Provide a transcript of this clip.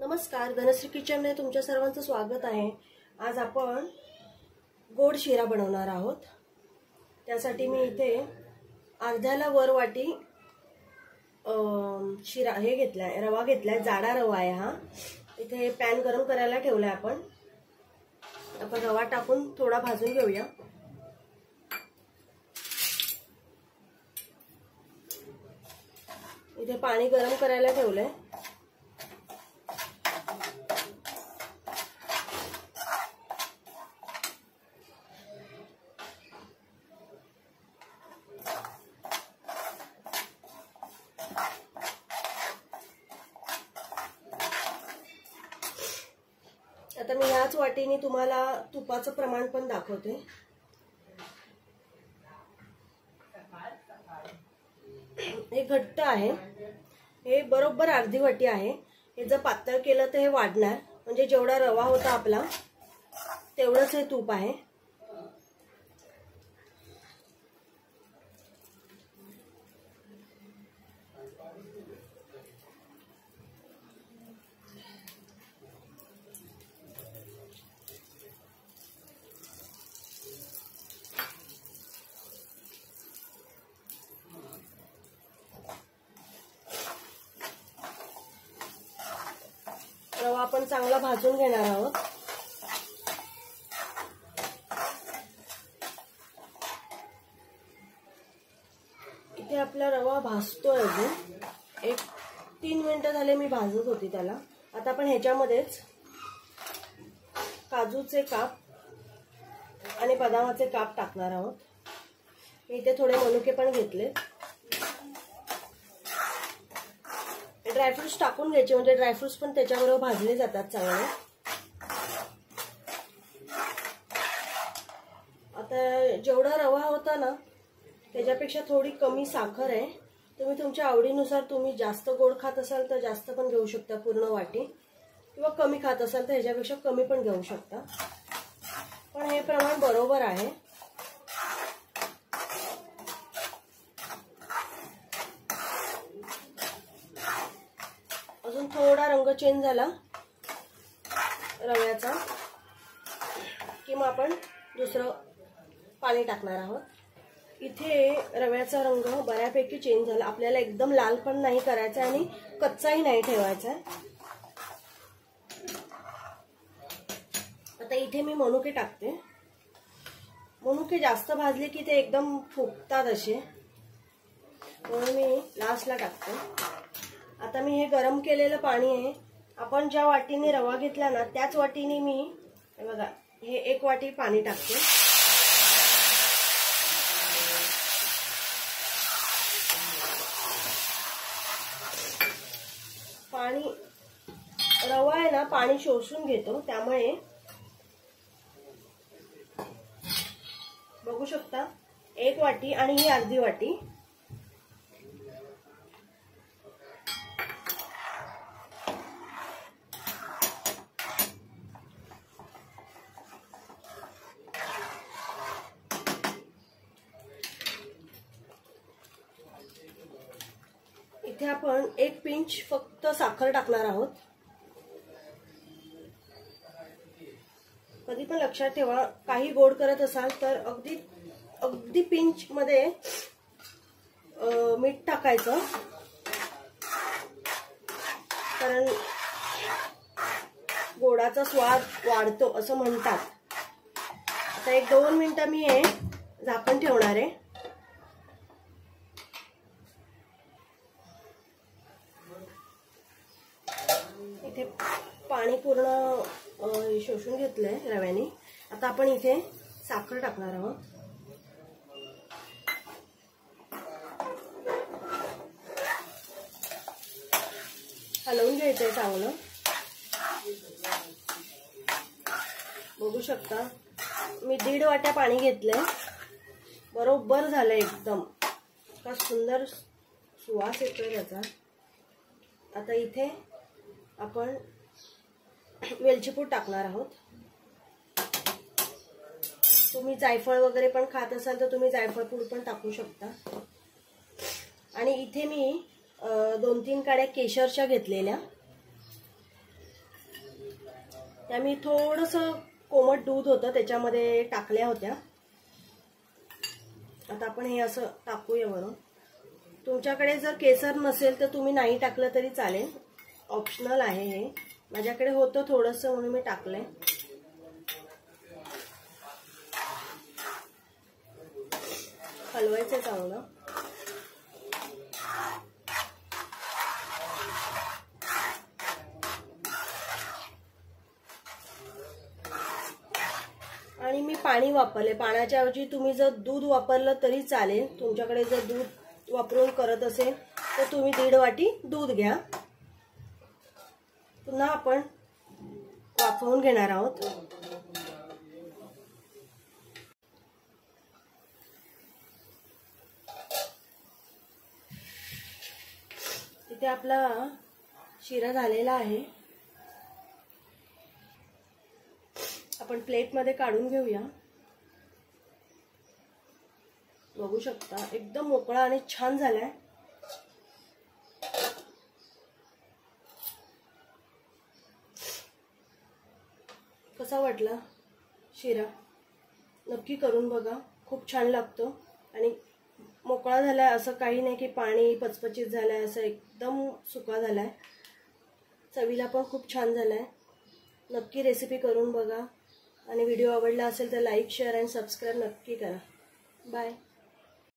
नमस्कार, धनश्री किचनमध्ये तुमच्या सर्वांचं स्वागत आहे। आज आपण गोड शिरा बनवणार आहोत। त्यासाठी मी इथे अर्ध्याला वर वाटी शिरा हे घेतलाय, रवा घेतलाय, जाडा रवा आहे हा। इथे पॅन गरम करायला ठेवलाय आपण रवा टाकून थोडा भाजून घेऊया। इथे पाणी गरम करायला ठेवलंय। आता मी याच वाटीने तुम्हाला तुपाचं प्रमाण पण दाखवते। हे घट्ट आहे, हे बरोबर अर्धी वाटी आहे। हे जर पातळ केलं तर हे वाढणार, म्हणजे जेवढा रवा होता आपला तेवढंच हे तूप आहे। रवा आपण चांगला भाजून घेणार आहोत। इथे आपला रवा भाजतोय अजून 1-3 मिनिटं झाले मी भाजत होती त्याला। आता आपण ह्याच्यामध्येच काजूचे काप आणि बदामाचे काप टाकणार आहोत। मी इथे थोडे मनुके पण घेतले। ड्रायफ्रुट्स टाकून घ्यायचे, म्हणजे ड्रायफ्रुट्स पण त्याच्याबरोबर भाजले जातात चांगले। आता जेवढा रवा होता ना त्याच्यापेक्षा थोडी कमी साखर आहे। तुम्ही तुमच्या आवडीनुसार, तुम्ही जास्त गोड खात असाल तर जास्त पण घेऊ शकता पूर्ण वाटी, किंवा कमी खात असाल तर ह्याच्यापेक्षा कमी पण घेऊ शकता, पण हे प्रमाण बरोबर आहे। अजून थोडा रंग चेंज झाला रव्याचा की मग आपण दुसरं पाणी टाकणार आहोत। इथे रव्याचा रंग बऱ्यापैकी चेंज झाला। आपल्याला एकदम लाल पण नाही करायचा आणि कच्चाही नाही ठेवायचा। आता इथे मी मनुके टाकते। मनुके जास्त भाजले की ते एकदम फुगतात असे, म्हणून मी लास्टला टाकते। आता मी हे गरम केलेलं पाणी आहे, आपण ज्या वाटीने रवा घेतला ना त्याच वाटीने मी हे बघा हे 1 वाटी पाणी टाकते। पाणी रवा आहे ना पाणी शोषून घेतो, त्यामुळे बघू शकता 1 वाटी आणि ही अर्धी वाटी। इथे आपण 1 पिंच फक्त साखर टाकणार आहोत। कधी पण लक्षात ठेवा, काही गोड करत असाल तर अगदी पिंच मध्ये मीठ टाकायचं, कारण गोडाचा स्वाद वाढतो असं म्हणतात। आता 1-2 मिनिटं मी हे झाकण ठेवणार आहे। इथे पाणी पूर्ण शोषून घेतलंय रव्याने। आता आपण इथे साखर टाकणार आहोत। हलवून घ्यायचंय चांगलं। बघू शकता मी 1.5 वाट्या पाणी घेतलंय, बरोबर झालंय एकदम। का सुंदर सुवास येतोय त्याचा। आता इथे आपण वेलची पूड टाकणार आहोत। तुम्ही जायफळ वगैरे पण खात असाल तर तुम्ही जायफळ पूड पण टाकू शकता। आणि इथे मी 2-3 काड्या केशरच्या घेतलेल्या, त्या मी थोडंसं कोमट दूध होतं त्याच्यामध्ये टाकल्या होत्या. आता आपण हे असं टाकूया वरून. तुमच्याकडे जर केसर नसेल तर तुम्ही नाही टाकलं तरी चालेल, ऑप्शनल आहे हे. माझ्याकडे होतं थोडंसं म्हणून मी टाकलंय. हलवायचं चांगलं. आणि मी पाणी वापरले. पाण्याच्या ऐवजी तुम्ही जर दूध वापरलं तरी चालेल. तुमच्याकडे जर दूध वापरून करत असेल तर तुम्ही 1.5 वाटी दूध घ्या. पुन्हा आपण वाफवून घेणार आहोत. इथे आपला शिरा झालेला आहे. आपण प्लेटमध्ये काढून घेऊया. बघू शकता एकदम मोकळा आणि छान झालाय. कसा वाटला शिरा? नक्की करून बघा, खूप छान लागतो. आणि मोकळा झालाय, असं काही नाही की पाणी पचपचीत झालाय, असं एकदम सुका झालाय. चवीला पण खूप छान झालाय. नक्की रेसिपी करून बघा. आणि व्हिडिओ आवडला असेल तर लाईक, शेअर आणि सबस्क्राईब नक्की करा. बाय.